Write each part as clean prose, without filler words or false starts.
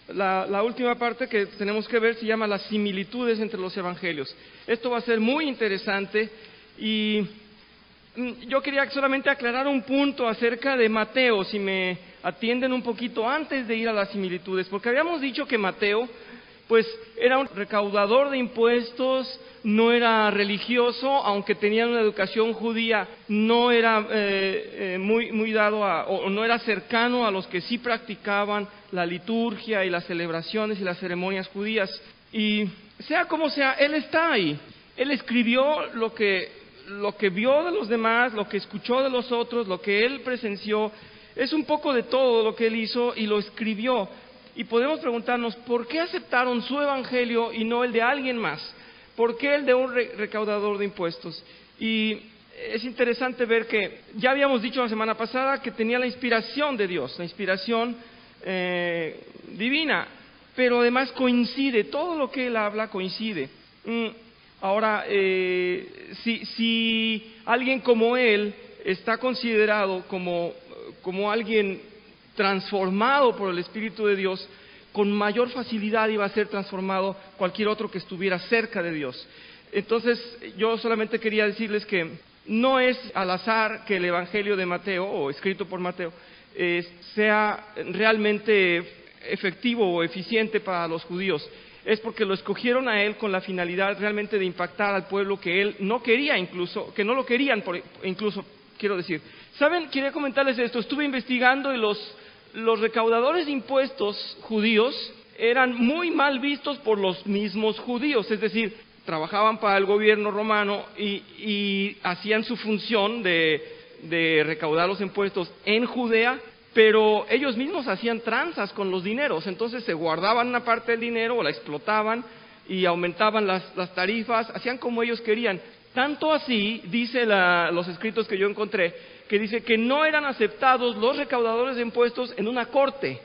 La última parte que tenemos que ver se llama las similitudes entre los evangelios. Esto va a ser muy interesante y yo quería solamente aclarar un punto acerca de Mateo, si me atienden un poquito antes de ir a las similitudes, porque habíamos dicho que Mateo, pues, era un recaudador de impuestos, no era religioso, aunque tenía una educación judía, no era muy dado o no era cercano a los que sí practicaban la liturgia y las celebraciones y las ceremonias judías. Y sea como sea, él está ahí. Él escribió lo que vio de los demás, lo que escuchó de los otros, lo que él presenció. Es un poco de todo lo que él hizo y lo escribió. Y podemos preguntarnos, ¿por qué aceptaron su evangelio y no el de alguien más? ¿Por qué el de un recaudador de impuestos? Y es interesante ver que ya habíamos dicho la semana pasada que tenía la inspiración de Dios, la inspiración divina, pero además coincide, todo lo que él habla coincide. Ahora, si alguien como él está considerado como alguien transformado por el Espíritu de Dios, con mayor facilidad iba a ser transformado cualquier otro que estuviera cerca de Dios. Entonces, yo solamente quería decirles que no es al azar que el Evangelio de Mateo, o escrito por Mateo, sea realmente efectivo o eficiente para los judíos. Es porque lo escogieron a él con la finalidad realmente de impactar al pueblo que él no quería, incluso, que no lo querían, incluso, quiero decir. ¿Saben? Quería comentarles esto. Estuve investigando y los recaudadores de impuestos judíos eran muy mal vistos por los mismos judíos, es decir, trabajaban para el gobierno romano y hacían su función de recaudar los impuestos en Judea, pero ellos mismos hacían tranzas con los dineros, entonces se guardaban una parte del dinero o la explotaban y aumentaban las tarifas, hacían como ellos querían. Tanto así, dice los escritos que yo encontré, que dice que no eran aceptados los recaudadores de impuestos en una corte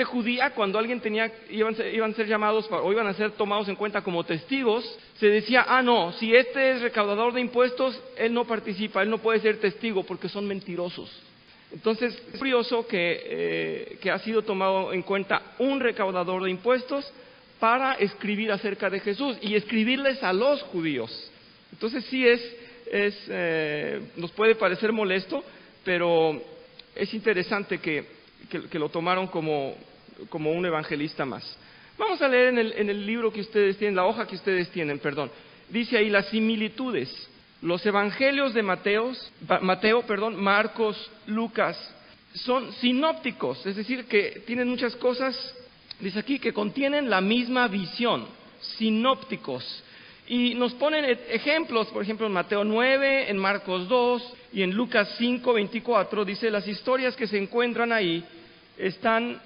judía. Cuando alguien iban a ser llamados o iban a ser tomados en cuenta como testigos, se decía, no, si este es recaudador de impuestos, él no participa, él no puede ser testigo porque son mentirosos. Entonces, es curioso que ha sido tomado en cuenta un recaudador de impuestos para escribir acerca de Jesús y escribirles a los judíos. Entonces sí nos puede parecer molesto, pero es interesante que lo tomaron como un evangelista más. Vamos a leer en el libro que ustedes tienen, la hoja que ustedes tienen, perdón. Dice ahí las similitudes. Los evangelios de Mateo, Marcos, Lucas, son sinópticos, es decir, que tienen muchas cosas, dice aquí, que contienen la misma visión, sinópticos. Y nos ponen ejemplos, por ejemplo, en Mateo 9, en Marcos 2 y en Lucas 5, 24, dice, las historias que se encuentran ahí están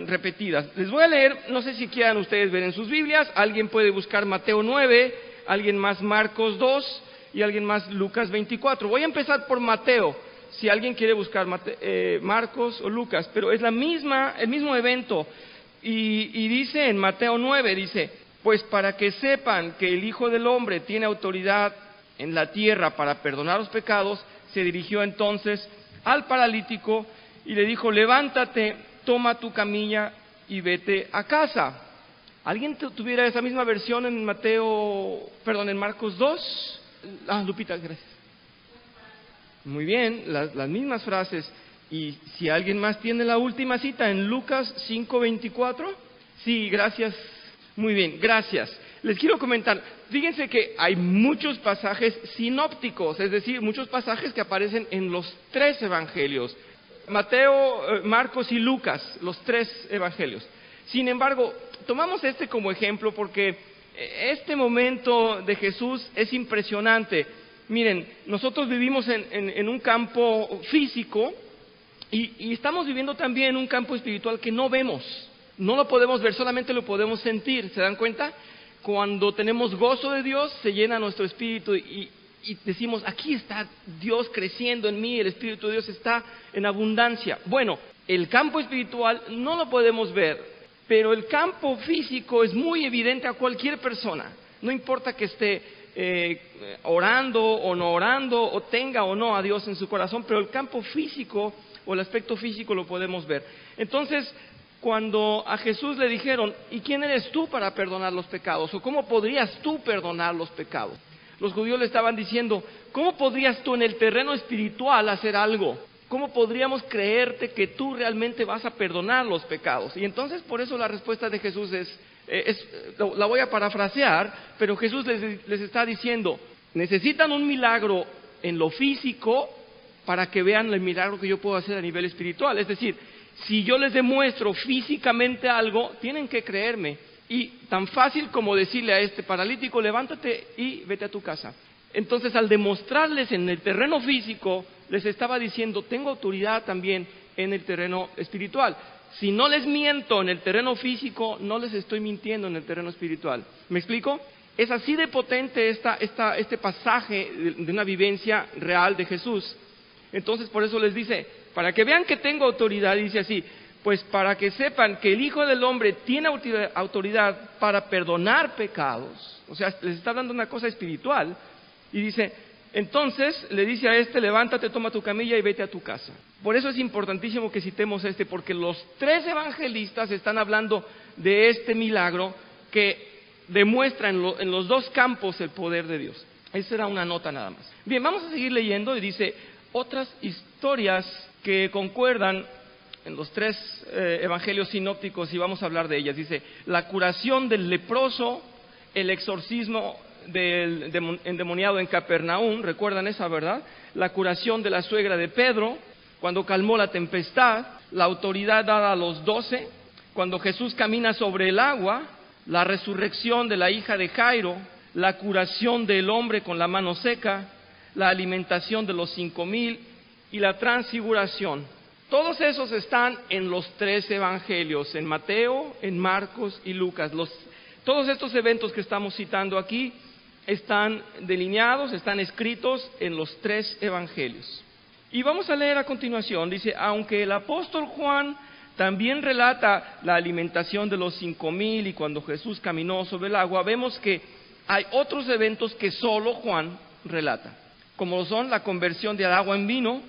repetidas. Les voy a leer, no sé si quieran ustedes ver en sus Biblias, alguien puede buscar Mateo 9, alguien más Marcos 2 y alguien más Lucas 24. Voy a empezar por Mateo, si alguien quiere buscar Marcos o Lucas, pero es el mismo evento. Y dice en Mateo 9, dice, pues para que sepan que el Hijo del Hombre tiene autoridad en la tierra para perdonar los pecados, se dirigió entonces al paralítico y le dijo, levántate, toma tu camilla y vete a casa. ¿Alguien tuviera esa misma versión en Marcos 2? Lupita, gracias. Muy bien, las mismas frases. Y si alguien más tiene la última cita en Lucas 5:24, sí, gracias. Muy bien, gracias. Les quiero comentar, fíjense que hay muchos pasajes sinópticos, es decir, muchos pasajes que aparecen en los tres evangelios. Mateo, Marcos y Lucas, los tres evangelios. Sin embargo, tomamos este como ejemplo porque este momento de Jesús es impresionante. Miren, nosotros vivimos en un campo físico y estamos viviendo también en un campo espiritual que no vemos. No lo podemos ver, solamente lo podemos sentir. ¿Se dan cuenta? Cuando tenemos gozo de Dios, se llena nuestro espíritu y decimos, aquí está Dios creciendo en mí, el Espíritu de Dios está en abundancia. Bueno, el campo espiritual no lo podemos ver, pero el campo físico es muy evidente a cualquier persona. No importa que esté orando o no orando, o tenga o no a Dios en su corazón, pero el campo físico o el aspecto físico lo podemos ver. Entonces, cuando a Jesús le dijeron, ¿y quién eres tú para perdonar los pecados? ¿O cómo podrías tú perdonar los pecados? Los judíos le estaban diciendo, ¿cómo podrías tú en el terreno espiritual hacer algo? ¿Cómo podríamos creerte que tú realmente vas a perdonar los pecados? Y entonces por eso la respuesta de Jesús la voy a parafrasear, pero Jesús les está diciendo, necesitan un milagro en lo físico para que vean el milagro que yo puedo hacer a nivel espiritual. Es decir, si yo les demuestro físicamente algo, tienen que creerme. Y tan fácil como decirle a este paralítico, levántate y vete a tu casa. Entonces, al demostrarles en el terreno físico, les estaba diciendo, tengo autoridad también en el terreno espiritual. Si no les miento en el terreno físico, no les estoy mintiendo en el terreno espiritual. ¿Me explico? Es así de potente este pasaje de una vivencia real de Jesús. Entonces, por eso les dice, para que vean que tengo autoridad, dice así, pues para que sepan que el Hijo del Hombre tiene autoridad para perdonar pecados. O sea, les está dando una cosa espiritual. Y dice, entonces le dice a levántate, toma tu camilla y vete a tu casa. Por eso es importantísimo que citemos porque los 3 evangelistas están hablando de este milagro que demuestra en los 2 campos el poder de Dios. Esa era una nota nada más. Bien, vamos a seguir leyendo y dice, otras historias que concuerdan en los 3 evangelios sinópticos y vamos a hablar de ellas. Dice, la curación del leproso, el exorcismo del endemoniado en Capernaum, ¿recuerdan esa, verdad? La curación de la suegra de Pedro, cuando calmó la tempestad, la autoridad dada a los 12, cuando Jesús camina sobre el agua, la resurrección de la hija de Jairo, la curación del hombre con la mano seca, la alimentación de los 5,000 y la transfiguración. Todos esos están en los 3 evangelios, en Mateo, en Marcos y Lucas. Todos estos eventos que estamos citando aquí están delineados, están escritos en los 3 evangelios. Y vamos a leer a continuación, dice, aunque el apóstol Juan también relata la alimentación de los 5,000 y cuando Jesús caminó sobre el agua, vemos que hay otros eventos que solo Juan relata, como son la conversión del agua en vino,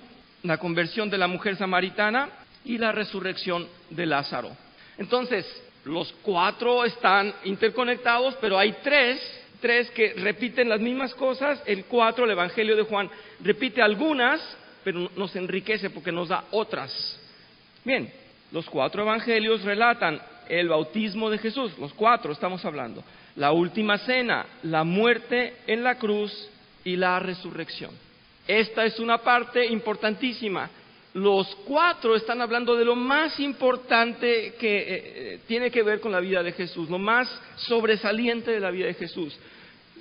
la conversión de la mujer samaritana y la resurrección de Lázaro. Entonces, los 4 están interconectados, pero hay 3 que repiten las mismas cosas. El 4, el Evangelio de Juan, repite algunas, pero nos enriquece porque nos da otras. Bien, los 4 evangelios relatan el bautismo de Jesús, los 4 estamos hablando, la última cena, la muerte en la cruz y la resurrección. Esta es una parte importantísima. Los 4 están hablando de lo más importante que tiene que ver con la vida de Jesús, lo más sobresaliente de la vida de Jesús.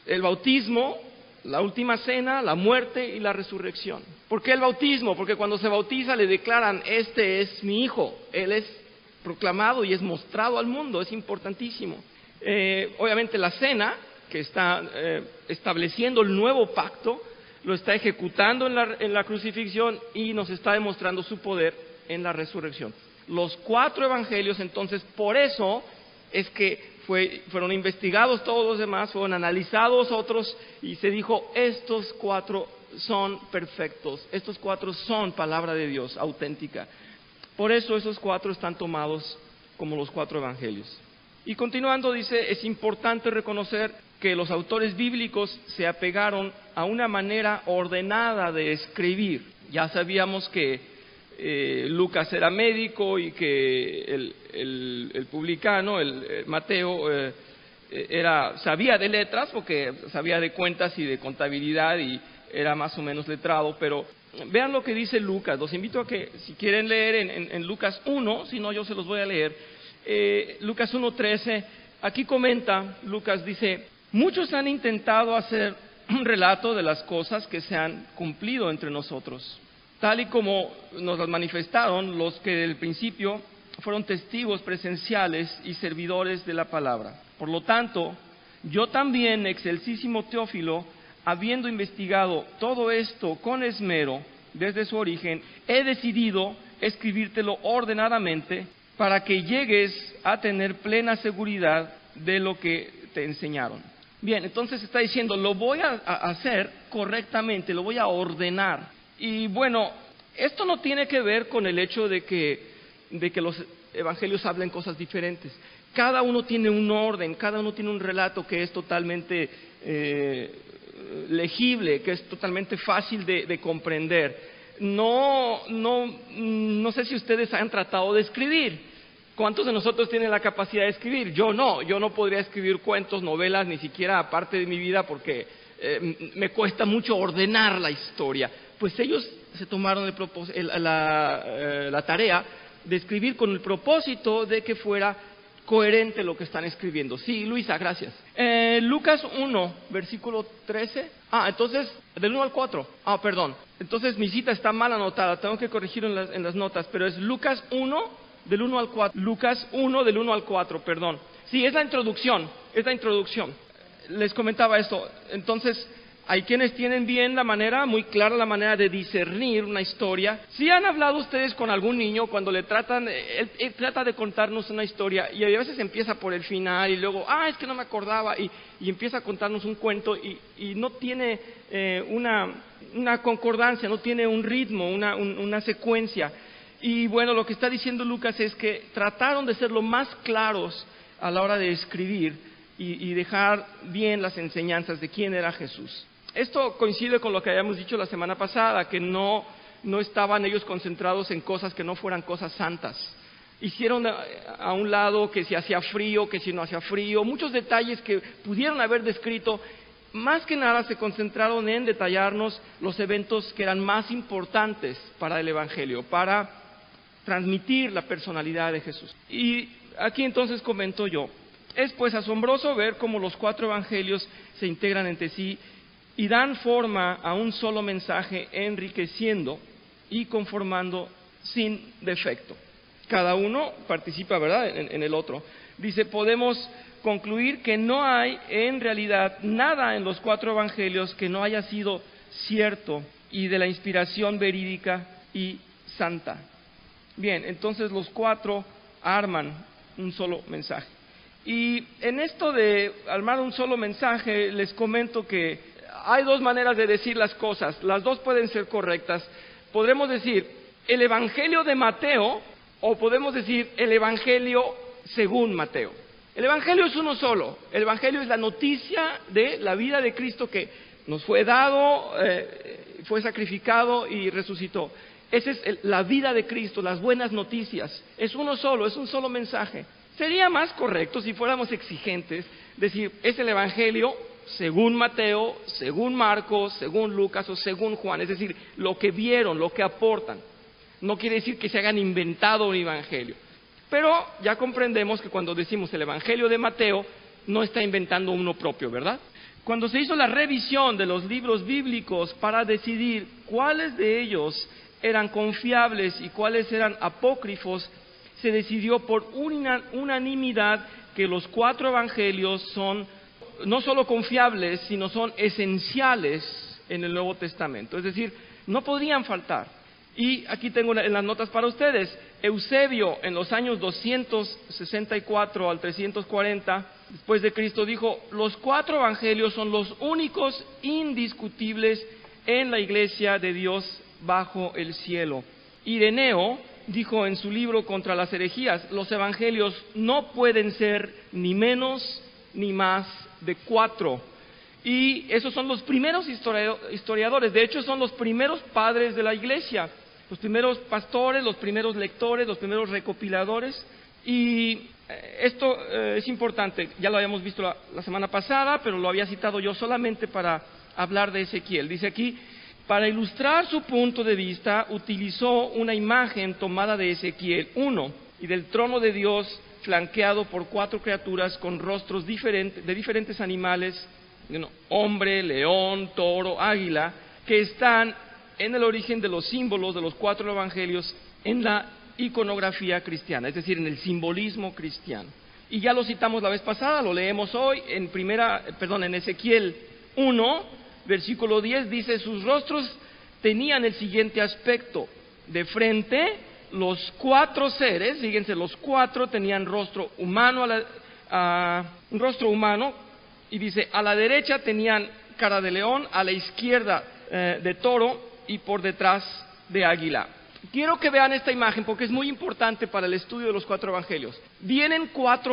El bautismo, la última cena, la muerte y la resurrección. ¿Por qué el bautismo? Porque cuando se bautiza le declaran, este es mi hijo, él es proclamado y es mostrado al mundo, es importantísimo. Obviamente la cena, que está estableciendo el nuevo pacto, lo está ejecutando en la crucifixión y nos está demostrando su poder en la resurrección. Los 4 evangelios, entonces, por eso es que fueron investigados todos los demás, fueron analizados otros y se dijo, estos 4 son perfectos, estos 4 son palabra de Dios auténtica. Por eso esos 4 están tomados como los 4 evangelios. Y continuando dice, es importante reconocer que los autores bíblicos se apegaron a una manera ordenada de escribir. Ya sabíamos que Lucas era médico y que el publicano, Mateo, sabía de letras porque sabía de cuentas y de contabilidad y era más o menos letrado, pero vean lo que dice Lucas. Los invito a que si quieren leer en Lucas 1, si no yo se los voy a leer. Lucas 1:13, aquí comenta, Lucas dice, muchos han intentado hacer un relato de las cosas que se han cumplido entre nosotros, tal y como nos las manifestaron los que del principio fueron testigos presenciales y servidores de la palabra. Por lo tanto, yo también, excelsísimo Teófilo, habiendo investigado todo esto con esmero desde su origen, he decidido escribírtelo ordenadamente para que llegues a tener plena seguridad de lo que te enseñaron. Bien, entonces está diciendo, lo voy a hacer correctamente, lo voy a ordenar. Y bueno, esto no tiene que ver con el hecho de que los evangelios hablan cosas diferentes. Cada uno tiene un orden, cada uno tiene un relato que es totalmente legible, que es totalmente fácil de comprender. No sé si ustedes han tratado de escribir. ¿Cuántos de nosotros tienen la capacidad de escribir? Yo no podría escribir cuentos, novelas, ni siquiera parte de mi vida porque me cuesta mucho ordenar la historia. Pues ellos se tomaron la tarea de escribir con el propósito de que fuera coherente lo que están escribiendo. Sí, Luisa, gracias. Lucas 1, versículo 13. Entonces, del 1 al 4. Perdón. Entonces mi cita está mal anotada, tengo que corregirlo en las notas, pero es Lucas 1, del 1 al 4. Lucas 1, del 1 al 4, perdón. Sí, es la introducción. Les comentaba esto. Entonces, hay quienes tienen muy clara la manera de discernir una historia. Si han hablado ustedes con algún niño cuando él trata de contarnos una historia y a veces empieza por el final y luego, es que no me acordaba y empieza a contarnos un cuento y no tiene una concordancia, no tiene un ritmo, una secuencia. Y bueno, lo que está diciendo Lucas es que trataron de ser lo más claros a la hora de escribir y dejar bien las enseñanzas de quién era Jesús. Esto coincide con lo que habíamos dicho la semana pasada, que no estaban ellos concentrados en cosas que no fueran cosas santas. Hicieron a un lado que si hacía frío, que si no hacía frío, muchos detalles que pudieron haber descrito. Más que nada se concentraron en detallarnos los eventos que eran más importantes para el Evangelio, para transmitir la personalidad de Jesús. Y aquí entonces comento yo, es pues asombroso ver cómo los 4 evangelios se integran entre sí y dan forma a un solo mensaje, enriqueciendo y conformando sin defecto. Cada uno participa, ¿verdad?, en el otro. Dice, podemos concluir que no hay en realidad nada en los 4 evangelios que no haya sido cierto y de la inspiración verídica y santa. Bien, entonces los 4 arman un solo mensaje. Y en esto de armar un solo mensaje, les comento que hay 2 maneras de decir las cosas. Las 2 pueden ser correctas. Podremos decir el Evangelio de Mateo o podemos decir el Evangelio según Mateo. El Evangelio es uno solo. El Evangelio es la noticia de la vida de Cristo que nos fue dado, fue sacrificado y resucitó. Esa es la vida de Cristo, las buenas noticias. Es uno solo, es un solo mensaje. Sería más correcto, si fuéramos exigentes, decir, es el Evangelio según Mateo, según Marcos, según Lucas o según Juan. Es decir, lo que vieron, lo que aportan. No quiere decir que se hayan inventado un Evangelio. Pero ya comprendemos que cuando decimos el Evangelio de Mateo, no está inventando uno propio, ¿verdad? Cuando se hizo la revisión de los libros bíblicos para decidir cuáles de ellos eran confiables y cuáles eran apócrifos, se decidió por unanimidad que los 4 evangelios son no solo confiables, sino son esenciales en el Nuevo Testamento. Es decir, no podrían faltar. Y aquí tengo en las notas para ustedes, Eusebio en los años 264 al 340 después de Cristo dijo, los 4 evangelios son los únicos indiscutibles en la iglesia de Dios bajo el cielo. Ireneo dijo en su libro Contra las herejías, los evangelios no pueden ser ni menos ni más de 4. Y esos son los primeros historiadores, de hecho son los primeros padres de la iglesia, los primeros pastores, los primeros lectores, los primeros recopiladores. Y esto es importante, ya lo habíamos visto la semana pasada, pero lo había citado yo solamente para hablar de Ezequiel. Dice aquí, para ilustrar su punto de vista, utilizó una imagen tomada de Ezequiel 1 y del trono de Dios flanqueado por 4 criaturas con rostros de diferentes animales, hombre, león, toro, águila, que están en el origen de los símbolos de los 4 evangelios en la iconografía cristiana, es decir, en el simbolismo cristiano. Y ya lo citamos la vez pasada, lo leemos hoy en Ezequiel 1, versículo 10, dice, sus rostros tenían el siguiente aspecto, de frente los 4 seres, fíjense, los 4 tenían rostro humano, un rostro humano, y dice, a la derecha tenían cara de león, a la izquierda de toro y por detrás de águila. Quiero que vean esta imagen porque es muy importante para el estudio de los 4 evangelios. Vienen 4